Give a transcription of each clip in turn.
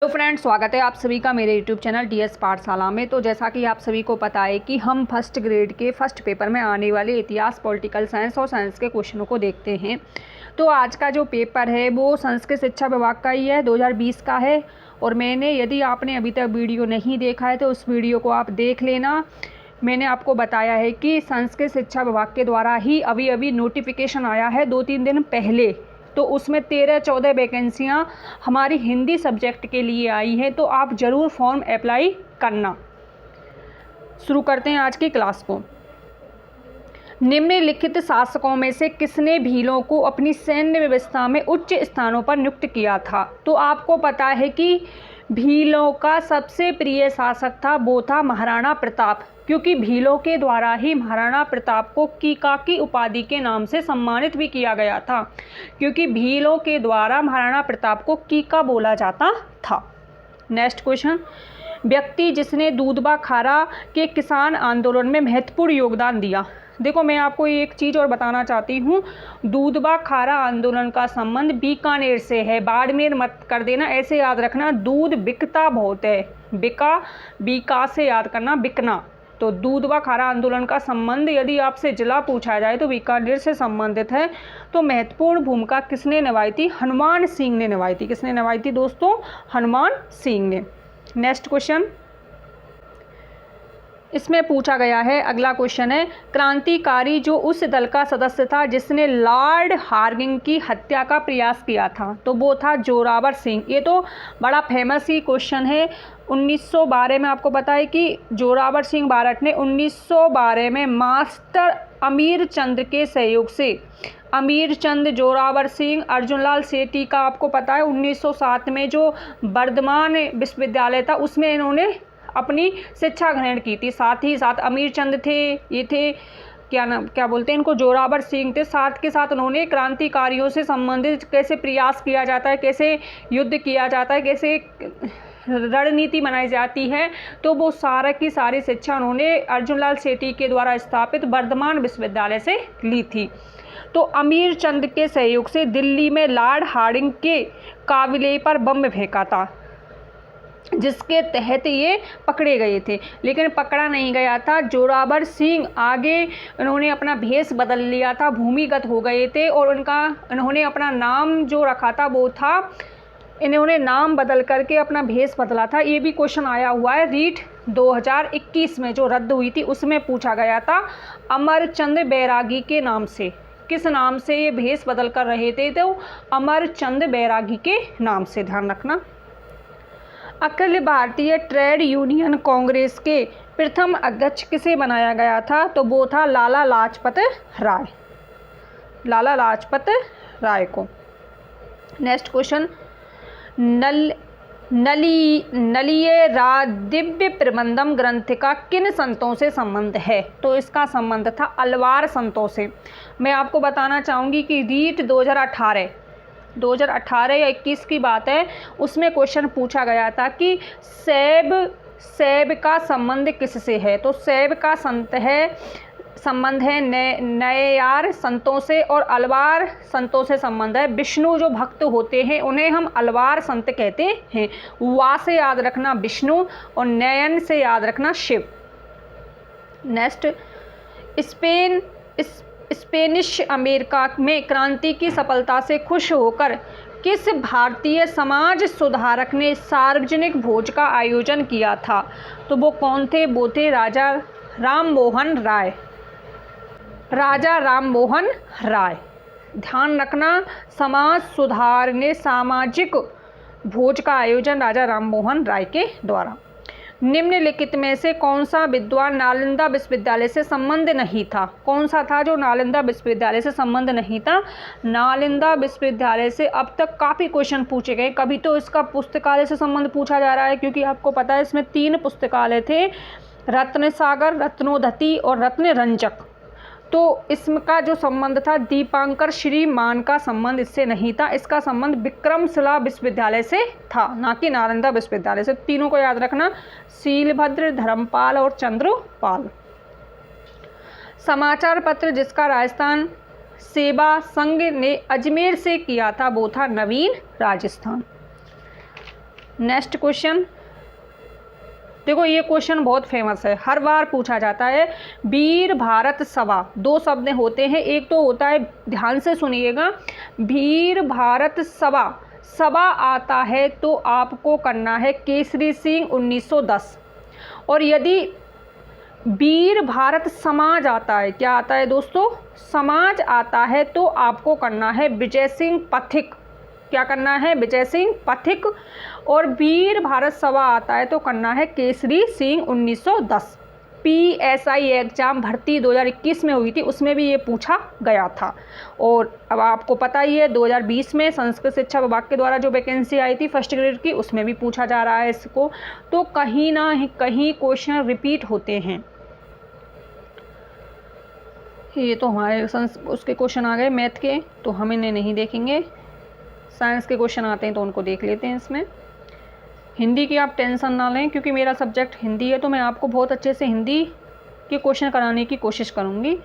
तो फ्रेंड्स, स्वागत है आप सभी का मेरे YouTube चैनल DS पाठशाला में। तो जैसा कि आप सभी को पता है कि हम फर्स्ट ग्रेड के फर्स्ट पेपर में आने वाले इतिहास, पॉलिटिकल साइंस और साइंस के क्वेश्चनों को देखते हैं। तो आज का जो पेपर है वो संस्कृत शिक्षा विभाग का ही है, 2020 का है। और यदि आपने अभी तक वीडियो नहीं देखा है तो उस वीडियो को आप देख लेना। मैंने आपको बताया है कि संस्कृत शिक्षा विभाग के द्वारा ही अभी नोटिफिकेशन आया है 2-3 दिन पहले। तो उसमें 13-14 वैकेंसियाँ हमारी हिंदी सब्जेक्ट के लिए आई हैं, तो आप ज़रूर फॉर्म अप्लाई करना। शुरू करते हैं आज की क्लास को। निम्नलिखित शासकों में से किसने भीलों को अपनी सैन्य व्यवस्था में उच्च स्थानों पर नियुक्त किया था? तो आपको पता है कि भीलों का सबसे प्रिय शासक था, वो था महाराणा प्रताप, क्योंकि भीलों के द्वारा ही महाराणा प्रताप को कीकाकी उपाधि के नाम से सम्मानित भी किया गया था, क्योंकि भीलों के द्वारा महाराणा प्रताप को कीका बोला जाता था। नेक्स्ट क्वेश्चन, व्यक्ति जिसने दूधवा खारा के किसान आंदोलन में महत्वपूर्ण योगदान दिया। देखो, मैं आपको एक चीज़ और बताना चाहती हूँ। दूधवा खारा आंदोलन का संबंध बीकानेर से है, बाड़मेर मत कर देना, ऐसे याद रखना। दूध बिकता बहुत है, बीका से याद करना, बिकना। तो दूधवा खारा आंदोलन का संबंध यदि आपसे जिला पूछा जाए तो बीकानेर से संबंधित है। तो महत्वपूर्ण भूमिका किसने निभाई थी? हनुमान सिंह ने निभाई थी। किसने निभाई थी दोस्तों? हनुमान सिंह ने। नेक्स्ट क्वेश्चन इसमें पूछा गया है, अगला क्वेश्चन है, क्रांतिकारी जो उस दल का सदस्य था जिसने लॉर्ड हार्डिंग की हत्या का प्रयास किया था, तो वो था जोरावर सिंह। ये तो बड़ा फेमस ही क्वेश्चन है। 1912 में आपको पता है कि जोरावर सिंह बारट ने 1912 में मास्टर अमीर चंद के सहयोग से, अमीर चंद, जोरावर सिंह, अर्जुन लाल सेठी का आपको पता है 1907 में जो वर्धमान विश्वविद्यालय था उसमें इन्होंने अपनी शिक्षा ग्रहण की थी। साथ ही साथ अमीर चंद थे, ये थे क्या बोलते हैं इनको, जोरावर सिंह थे। साथ के साथ उन्होंने क्रांतिकारियों से संबंधित कैसे प्रयास किया जाता है, कैसे युद्ध किया जाता है, कैसे रणनीति बनाई जाती है, तो वो सारा की सारी शिक्षा उन्होंने अर्जुन लाल सेठी के द्वारा स्थापित वर्धमान विश्वविद्यालय से ली थी। तो अमीर चंद के सहयोग से दिल्ली में लॉर्ड हार्डिंग के काफिले पर बम फेंका था, जिसके तहत ये पकड़े गए थे, लेकिन पकड़ा नहीं गया था। जोरावर सिंह आगे उन्होंने अपना भेष बदल लिया था, भूमिगत हो गए थे, और इन्होंने अपना नाम जो रखा था वो था, इन्होंने नाम बदल करके अपना भेष बदला था। ये भी क्वेश्चन आया हुआ है रीट 2021 में जो रद्द हुई थी, उसमें पूछा गया था अमरचंद बैरागी के नाम से। किस नाम से ये भेष बदल कर रहे थे? तो अमरचंद बैरागी के नाम से, ध्यान रखना। अखिल भारतीय ट्रेड यूनियन कांग्रेस के प्रथम अध्यक्ष किसे बनाया गया था? तो वो था लाला लाजपत राय, लाला लाजपत राय को। नेक्स्ट क्वेश्चन, नलिये दिव्य प्रबंधम ग्रंथ का किन संतों से संबंध है? तो इसका संबंध था अलवार संतों से। मैं आपको बताना चाहूँगी कि रीट 2018 या 21 की बात है, उसमें क्वेश्चन पूछा गया था कि सैब का संबंध किससे है? तो सैब का संबंध है नययार संतों से, और अलवार संतों से संबंध है। विष्णु जो भक्त होते हैं उन्हें हम अलवार संत कहते हैं। वा से याद रखना विष्णु, और नयन से याद रखना शिव। नेक्स्ट, स्पेनिश अमेरिका में क्रांति की सफलता से खुश होकर किस भारतीय समाज सुधारक ने सार्वजनिक भोज का आयोजन किया था? तो वो कौन थे? वो थे राजा राममोहन राय, राजा राममोहन राय। ध्यान रखना, समाज सुधार ने सामाजिक भोज का आयोजन राजा राममोहन राय के द्वारा। निम्नलिखित में से कौन सा विद्वान नालंदा विश्वविद्यालय से संबंध नहीं था? कौन सा था जो नालंदा विश्वविद्यालय से संबंध नहीं था? नालंदा विश्वविद्यालय से अब तक काफ़ी क्वेश्चन पूछे गए। कभी तो इसका पुस्तकालय से संबंध पूछा जा रहा है, क्योंकि आपको पता है इसमें 3 पुस्तकालय थे, रत्न सागर, रत्नोधती और रत्न रंजक। तो इसका जो संबंध था दीपांकर श्रीमान का संबंध इससे नहीं था। इसका संबंध विक्रमशिला विश्वविद्यालय से था, ना कि नालंदा विश्वविद्यालय से। तीनों को याद रखना, शीलभद्र, धर्मपाल और चंद्रपाल। समाचार पत्र जिसका राजस्थान सेवा संघ ने अजमेर से किया था वो था नवीन राजस्थान। नेक्स्ट क्वेश्चन, देखो ये क्वेश्चन बहुत फेमस है, हर बार पूछा जाता है। वीर भारत सभा, दो शब्द होते हैं, एक तो होता है, ध्यान से सुनिएगा, वीर भारत सभा, सभा आता है तो आपको करना है केसरी सिंह 1910, और यदि वीर भारत समाज आता है, क्या आता है दोस्तों, समाज आता है, तो आपको करना है विजय सिंह पथिक, क्या करना है, विजय सिंह पथिक, और वीर भारत सभा आता है तो करना है केसरी सिंह 1910। PSI एग्जाम भर्ती 2021 में हुई थी, उसमें भी ये पूछा गया था। और अब आपको पता ही है 2020 में संस्कृत शिक्षा विभाग के द्वारा जो वैकेंसी आई थी फर्स्ट ग्रेड की, उसमें भी पूछा जा रहा है इसको, तो कहीं ना कहीं क्वेश्चन रिपीट होते हैं। ये तो हमारे उसके क्वेश्चन आ गए मैथ के, तो हम इन्हें नहीं देखेंगे। साइंस के क्वेश्चन आते हैं तो उनको देख लेते हैं। इसमें हिंदी की आप टेंशन ना लें, क्योंकि मेरा सब्जेक्ट हिंदी है, तो मैं आपको बहुत अच्छे से हिंदी के क्वेश्चन कराने की कोशिश करूंगी।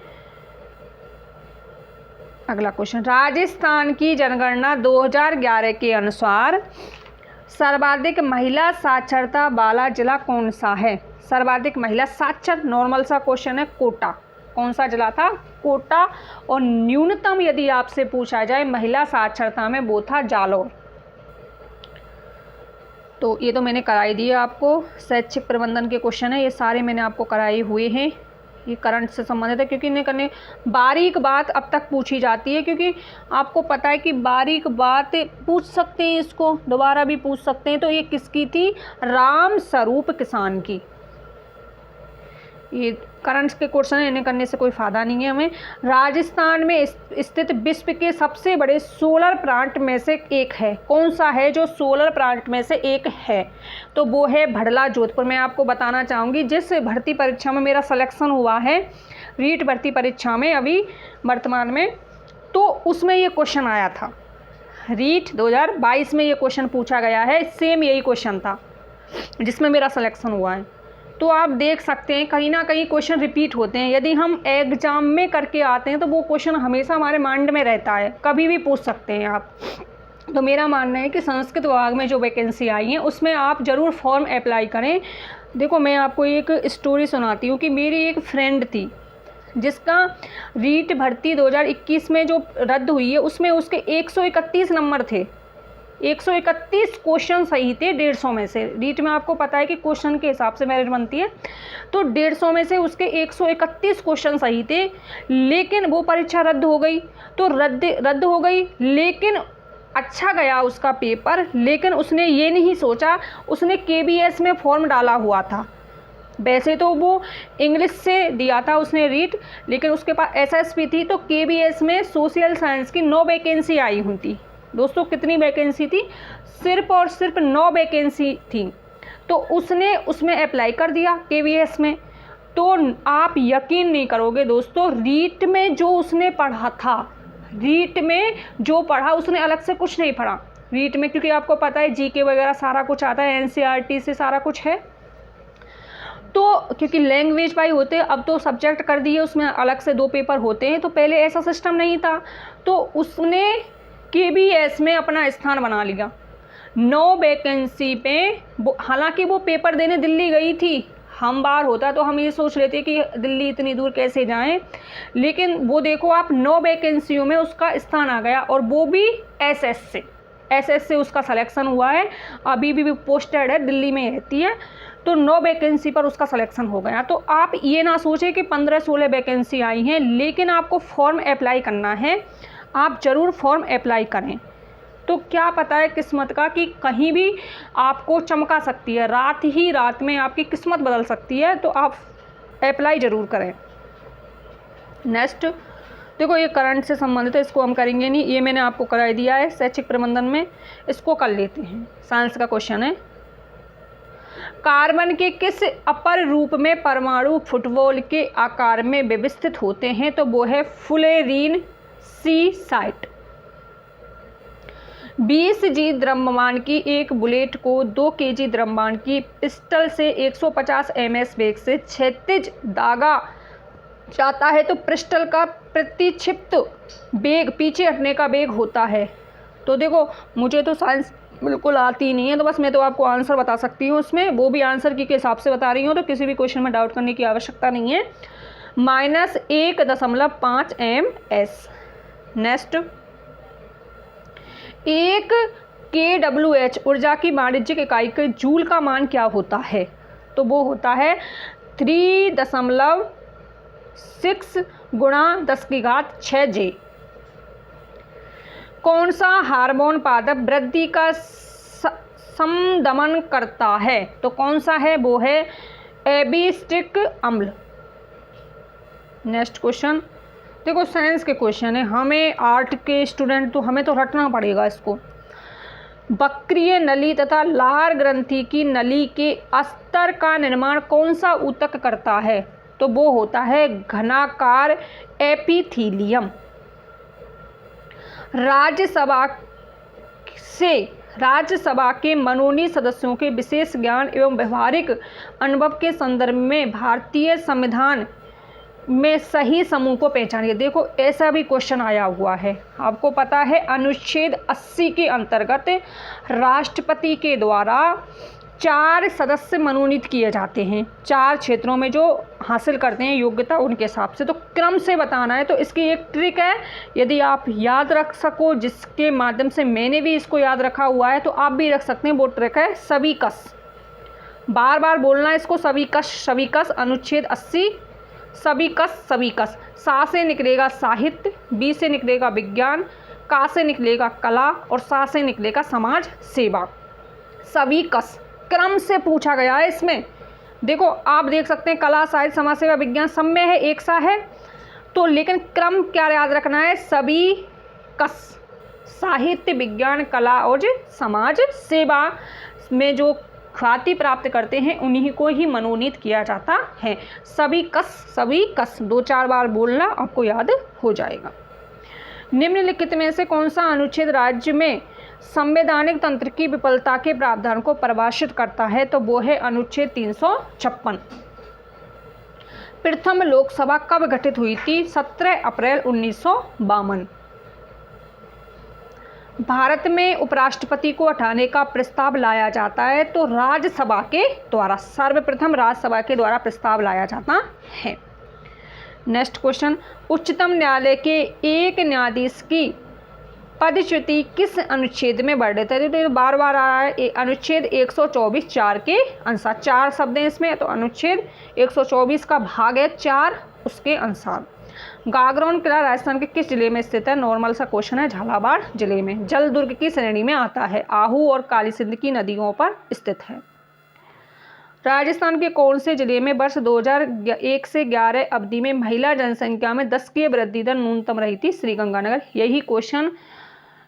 अगला क्वेश्चन, राजस्थान की जनगणना 2011 के अनुसार सर्वाधिक महिला साक्षरता वाला जिला कौन सा है। सर्वाधिक महिला साक्षर, नॉर्मल सा क्वेश्चन है, कोटा, कौन सा जिला था, कोटा। और न्यूनतम यदि आपसे पूछा जाए महिला साक्षरता में, वो था जालौर। तो ये तो मैंने कराई दी है आपको, शैक्षिक प्रबंधन के क्वेश्चन है, ये सारे मैंने आपको कराए हुए हैं, ये करंट से संबंधित है, क्योंकि इन्हें करने बारीक बात अब तक पूछी जाती है, क्योंकि आपको पता है कि बारीक बात पूछ सकते हैं, इसको दोबारा भी पूछ सकते हैं। तो ये किसकी थी, राम स्वरूप किसान की। ये करंट्स के क्वेश्चन है, इन्हें करने से कोई फ़ायदा नहीं है हमें। राजस्थान में स्थित विश्व के सबसे बड़े सोलर प्लांट में से एक है, कौन सा है जो सोलर प्लांट में से एक है, तो वो है भड़ला जोधपुर। मैं आपको बताना चाहूँगी, जिस भर्ती परीक्षा में मेरा सिलेक्शन हुआ है, रीट भर्ती परीक्षा में अभी वर्तमान में, तो उसमें ये क्वेश्चन आया था, रीट 2022 में ये क्वेश्चन पूछा गया है, सेम यही क्वेश्चन था जिसमें मेरा सिलेक्शन हुआ है। तो आप देख सकते हैं कहीं ना कहीं क्वेश्चन रिपीट होते हैं, यदि हम एग्जाम में करके आते हैं तो वो क्वेश्चन हमेशा हमारे माइंड में रहता है, कभी भी पूछ सकते हैं आप। तो मेरा मानना है कि संस्कृत विभाग में जो वैकेंसी आई है उसमें आप ज़रूर फॉर्म अप्लाई करें। देखो मैं आपको एक स्टोरी सुनाती हूँ कि मेरी एक फ्रेंड थी जिसका रीट भर्ती 2021 में जो रद्द हुई है, उसमें उसके 131 नंबर थे, 131 क्वेश्चन सही थे 150 में से। रीट में आपको पता है कि क्वेश्चन के हिसाब से मेरिट बनती है, तो 150 में से उसके 131 क्वेश्चन सही थे, लेकिन वो परीक्षा रद्द हो गई। तो रद्द हो गई, लेकिन अच्छा गया उसका पेपर, लेकिन उसने ये नहीं सोचा, उसने KBS में फॉर्म डाला हुआ था। वैसे तो वो इंग्लिश से दिया था उसने रीट, लेकिन उसके पास SSP थी, तो KBS में सोशल साइंस की 9 वैकेंसी आई हुई थी। दोस्तों कितनी वैकेंसी थी, सिर्फ और सिर्फ 9 वैकेंसी थी। तो उसने उसमें अप्लाई कर दिया KBS में। तो आप यकीन नहीं करोगे दोस्तों, रीट में जो उसने पढ़ा था, रीट में जो पढ़ा उसने अलग से कुछ नहीं पढ़ा रीट में, क्योंकि आपको पता है GK वगैरह सारा कुछ आता है, NCERT से सारा कुछ है। तो क्योंकि लैंग्वेज वाइज होते हैं, अब तो सब्जेक्ट कर दिए, उसमें अलग से 2 पेपर होते हैं, तो पहले ऐसा सिस्टम नहीं था। तो उसने KBS में अपना स्थान बना लिया 9 वैकेंसी पे। हालांकि वो पेपर देने दिल्ली गई थी, हम बार होता तो हम ये सोच लेते कि दिल्ली इतनी दूर कैसे जाएं, लेकिन वो देखो आप 9 वैकेंसियों में उसका स्थान आ गया, और वो भी SS से उसका सिलेक्शन हुआ है। अभी भी पोस्टेड है, दिल्ली में रहती है, तो 9 वैकेंसी पर उसका सिलेक्शन हो गया। तो आप ये ना सोचें कि 15-16 वैकेंसी आई हैं, लेकिन आपको फॉर्म अप्लाई करना है, आप ज़रूर फॉर्म अप्लाई करें। तो क्या पता है किस्मत का कि कहीं भी आपको चमका सकती है, रात में आपकी किस्मत बदल सकती है, तो आप अप्लाई ज़रूर करें। नेक्स्ट देखो, ये करंट से संबंधित है, इसको हम करेंगे नहीं, ये मैंने आपको करा दिया है शैक्षिक प्रबंधन में, इसको कर लेते हैं। साइंस का क्वेश्चन है, कार्बन के किस अपर रूप में परमाणु फुटबॉल के आकार में व्यवस्थित होते हैं, तो वो है फुलेरीन सी साइट। 20 G द्रव्यमान की एक बुलेट को 2 kg द्रव्यमान की पिस्टल से 150 ms वेग से क्षैतिज दागा जाता है, तो पिस्टल का प्रतिक्षिप्त वेग पीछे हटने का वेग होता है। तो देखो मुझे तो साइंस बिल्कुल आती नहीं है, तो बस मैं तो आपको आंसर बता सकती हूँ उसमें, वो भी आंसर की के हिसाब से बता रही हूँ, तो किसी भी क्वेश्चन में डाउट करने की आवश्यकता नहीं है। -1.5 ms। नेक्स्ट, एक kWh ऊर्जा की वाणिज्यिक इकाई के जूल का मान क्या होता है? तो वो होता है 3.6 × 10⁻6 J। कौन सा हार्मोन पादप वृद्धि का समदमन करता है? तो कौन सा है? वो है एबिस्टिक अम्ल। नेक्स्ट क्वेश्चन, देखो साइंस के क्वेश्चन है, हमें आर्ट के स्टूडेंट तो हमें तो रटना पड़ेगा इसको। वक्रीय नली तथा लार ग्रंथि की नली के अस्तर का निर्माण कौन सा ऊतक करता है? तो वो होता है घनाकार एपिथीलियम। राज्यसभा के मनोनीत सदस्यों के विशेष ज्ञान एवं व्यवहारिक अनुभव के संदर्भ में भारतीय संविधान में सही समूह को पहचानिए। देखो ऐसा भी क्वेश्चन आया हुआ है, आपको पता है अनुच्छेद 80 के अंतर्गत राष्ट्रपति के द्वारा 4 सदस्य मनोनीत किए जाते हैं, 4 क्षेत्रों में जो हासिल करते हैं योग्यता उनके हिसाब से। तो क्रम से बताना है, तो इसकी एक ट्रिक है, यदि आप याद रख सको, जिसके माध्यम से मैंने भी इसको याद रखा हुआ है, तो आप भी रख सकते हैं। वो ट्रिक है सविकस, बार बार बोलना है इसको, सविकस अनुच्छेद 80, सविकस। सा से निकलेगा साहित्य, बी से निकलेगा विज्ञान, का से निकलेगा कला और सा से निकलेगा समाज सेवा। सविकस क्रम से पूछा गया है इसमें। देखो आप देख सकते हैं कला, साहित्य, समाज सेवा, विज्ञान सब में है, एक सा है, तो लेकिन क्रम क्या याद रखना है? सविकस, साहित्य, विज्ञान, कला और समाज सेवा में जो ख्याति प्राप्त करते हैं उन्हीं को ही मनोनीत किया जाता है। सविकस 2-4 बार बोलना, आपको याद हो जाएगा। निम्नलिखित में से कौन सा अनुच्छेद राज्य में संवैधानिक तंत्र की विफलता के प्रावधान को परिभाषित करता है? तो वो है अनुच्छेद 356। प्रथम लोकसभा कब गठित हुई थी? 17 अप्रैल 1952। भारत में उपराष्ट्रपति को हटाने का प्रस्ताव लाया जाता है तो राज्यसभा के द्वारा, सर्वप्रथम राज्यसभा के द्वारा प्रस्ताव लाया जाता है। नेक्स्ट क्वेश्चन, उच्चतम न्यायालय के एक न्यायाधीश की पदच्युति किस अनुच्छेद में वर्णित है? तो बार बार आ रहा है, अनुच्छेद 124(4) के अनुसार। 4 शब्द हैं इसमें, तो अनुच्छेद 124 का भाग है 4, उसके अनुसार। गागरोन किला राजस्थान के किस जिले में स्थित है? नॉर्मल सा क्वेश्चन है, झालावाड़ जिले में। जल दुर्ग की श्रेणी में आता है, आहू और काली सिंध की नदियों पर स्थित है। राजस्थान के कौन से जिले में वर्ष 2001 से 11 अवधि में महिला जनसंख्या में 10 की वृद्धि दर न्यूनतम रही थी? श्रीगंगानगर। यही क्वेश्चन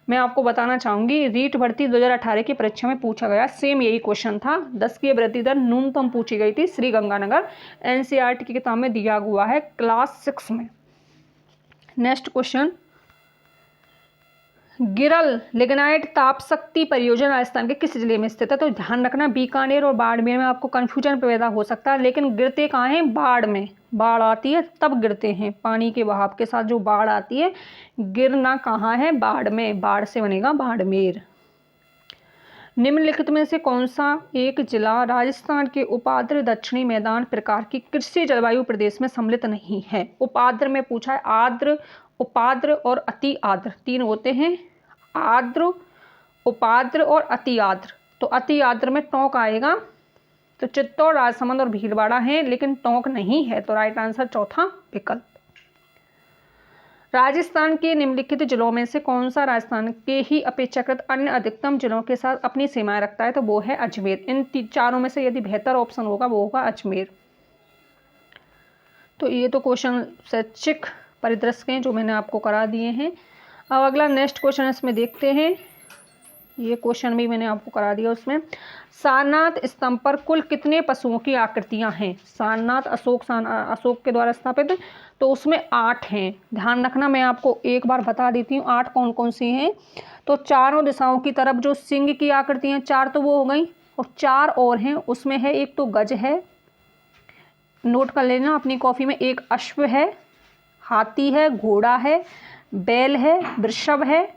मैं आपको बताना चाहूँगी, रीट भर्ती 2018 की परीक्षा में पूछा गया, सेम यही क्वेश्चन था। 10 की वृद्धि दर न्यूनतम पूछी गई थी श्रीगंगानगर, एनसीईआरटी की किताब में दिया हुआ है क्लास 6 में। नेक्स्ट क्वेश्चन, गिरल लिग्नाइट ताप शक्ति परियोजना राजस्थान के किस जिले में स्थित है? तो ध्यान रखना बीकानेर और बाड़मेर में आपको कन्फ्यूजन पैदा हो सकता है, लेकिन गिरते कहाँ हैं? बाढ़ में। बाढ़ आती है तब गिरते हैं, पानी के बहाव के साथ जो बाढ़ आती है, गिरना कहाँ है? बाढ़ में, बाढ़ से बनेगा बाड़मेर। निम्नलिखित में से कौन सा एक जिला राजस्थान के उपाद्र दक्षिणी मैदान प्रकार की कृषि जलवायु प्रदेश में सम्मिलित नहीं है? उपाद्र में पूछा है, आर्द्र, उपाद्र और अति आर्द्र 3 होते हैं, आर्द्र, उपाद्र और अति आर्द्र। तो अति आर्द्र में टोंक आएगा, तो चित्तौड़, राजसमंद और भीलवाड़ा है, लेकिन टोंक नहीं है, तो राइट आंसर चौथा विकल्प। राजस्थान के निम्नलिखित जिलों में से कौन सा राजस्थान के ही अपेक्षाकृत अन्य अधिकतम जिलों के साथ अपनी सीमाएं रखता है? तो वो है अजमेर। इन 4 में से यदि बेहतर ऑप्शन होगा वो होगा अजमेर। तो ये तो क्वेश्चन शैक्षिक परिदृश्य के जो मैंने आपको करा दिए हैं। अब अगला नेक्स्ट क्वेश्चन इसमें देखते हैं, ये क्वेश्चन भी मैंने आपको करा दिया। उसमें सारनाथ स्तंभ पर कुल कितने पशुओं की आकृतियां हैं? सारनाथ अशोक के द्वारा स्थापित, तो उसमें 8 हैं। ध्यान रखना, मैं आपको एक बार बता देती हूँ 8 कौन कौन सी हैं। तो चारों दिशाओं की तरफ जो सिंह की आकृति हैं 4 तो वो हो गई, और 4 और हैं, उसमें है एक तो गज है, नोट कर लेना अपनी कॉपी में, एक अश्व है, हाथी है, घोड़ा है, बैल है, वृषभ है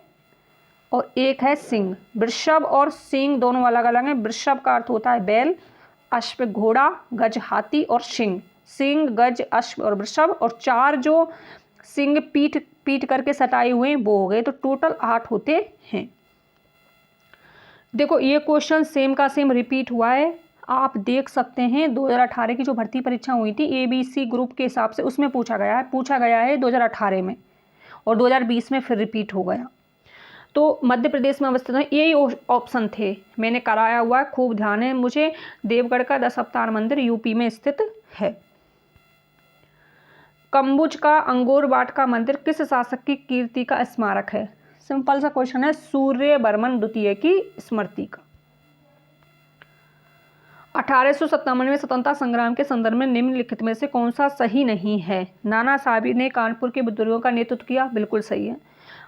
और एक है सिंह। वृषभ और सिंह दोनों अलग अलग हैं। वृषभ का अर्थ होता है बैल, अश्व घोड़ा, गज हाथी और सिंह। सिंह, गज, अश्व और वृषभ, और 4 जो सिंह पीठ पीठ करके सटाए हुए हैं वो हो गए, तो टोटल 8 होते हैं। देखो ये क्वेश्चन सेम का सेम रिपीट हुआ है, आप देख सकते हैं। 2018 की जो भर्ती परीक्षा हुई थी ABC ग्रुप के हिसाब से, उसमें पूछा गया है 2018 में, और 2020 में फिर रिपीट हो गया। तो मध्य प्रदेश में अवस्थित है, यही ऑप्शन थे, मैंने कराया हुआ है, खूब ध्यान है मुझे। देवगढ़ का 10 अवतार मंदिर यूपी में स्थित है। कम्बुज का अंगोरवाट का मंदिर किस शासक की कीर्ति का स्मारक है? सिंपल सा क्वेश्चन है, सूर्यवर्मन द्वितीय की स्मृति का। 1857 में स्वतंत्रता संग्राम के संदर्भ में निम्नलिखित में से कौन सा सही नहीं है? नाना साहब ने कानपुर के बुजुर्गों का नेतृत्व किया, बिल्कुल सही है।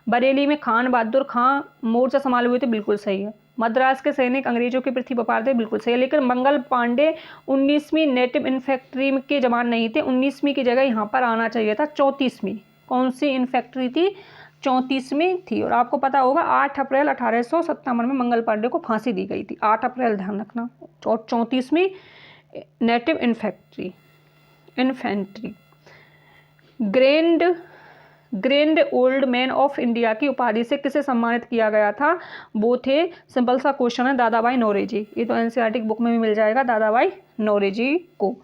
बरेली में खान बहादुर खां मोर्चा संभाले हुए थे, बिल्कुल सही है। मद्रास के सैनिक अंग्रेजों की पृथ्वी पर थे, बिल्कुल सही है। लेकिन मंगल पांडे 19वीं नेटिव इन्फेंट्री के जवान नहीं थे, 19वीं की जगह यहाँ पर आना चाहिए था 34वीं। कौन सी इन्फेंट्री थी? 34वीं थी। और आपको पता होगा 8 अप्रैल 1857 में मंगल पांडे को फांसी दी गई थी, 8 अप्रैल ध्यान रखना। और 34वीं native infantry. Grand old man of India की उपाधि से किसे सम्मानित किया गया था? वो थे, सिंपल सा क्वेश्चन है, दादा भाई नौरोजी। ये तो NCERT बुक में भी मिल जाएगा, दादा भाई नौरोजी को।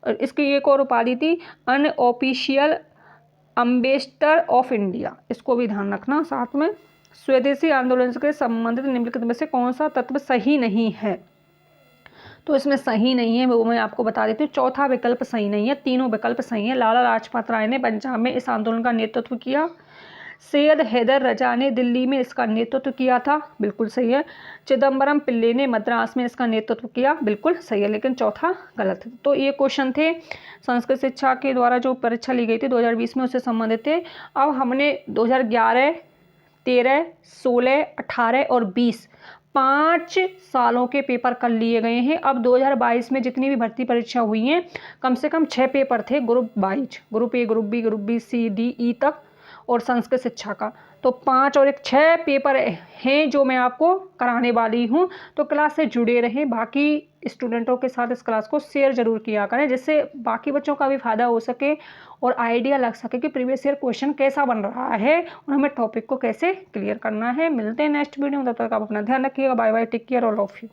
और इसकी एक और उपाधि थी, अनऑफिशियल एम्बेसडर ऑफ इंडिया, इसको भी ध्यान रखना साथ में। स्वदेशी आंदोलन से संबंधित निम्नलिखित में से कौन सा तत्व सही नहीं है? तो इसमें सही नहीं है वो मैं आपको बता देती हूँ। चौथा विकल्प सही नहीं है, तीनों विकल्प सही हैं। लाला लाजपत राय ने पंजाब में इस आंदोलन का नेतृत्व किया। सैयद हैदर रजा ने दिल्ली में इसका नेतृत्व किया था, बिल्कुल सही है। चिदम्बरम पिल्ले ने मद्रास में इसका नेतृत्व किया, बिल्कुल सही है, लेकिन चौथा गलत है। तो ये क्वेश्चन थे संस्कृत शिक्षा के द्वारा जो परीक्षा ली गई थी 2020 में, उससे संबंधित थे। अब हमने 2011, 13, 16, 18 और 20 5 सालों के पेपर कर लिए गए हैं। अब 2022 में जितनी भी भर्ती परीक्षा हुई हैं, कम से कम 6 पेपर थे group wise, group A, group B, group B, C, D, E तक, और संस्कृत शिक्षा का। तो 5 और 1 6 पेपर हैं जो मैं आपको कराने वाली हूँ। तो क्लास से जुड़े रहें, बाकी स्टूडेंटों के साथ इस क्लास को शेयर जरूर किया करें, जिससे बाकी बच्चों का भी फायदा हो सके और आइडिया लग सके कि प्रीवियस ईयर क्वेश्चन कैसा बन रहा है और हमें टॉपिक को कैसे क्लियर करना है। मिलते हैं नेक्स्ट वीडियो में, तब तक आप अपना ध्यान रखिएगा। Bye bye, take care, all of you.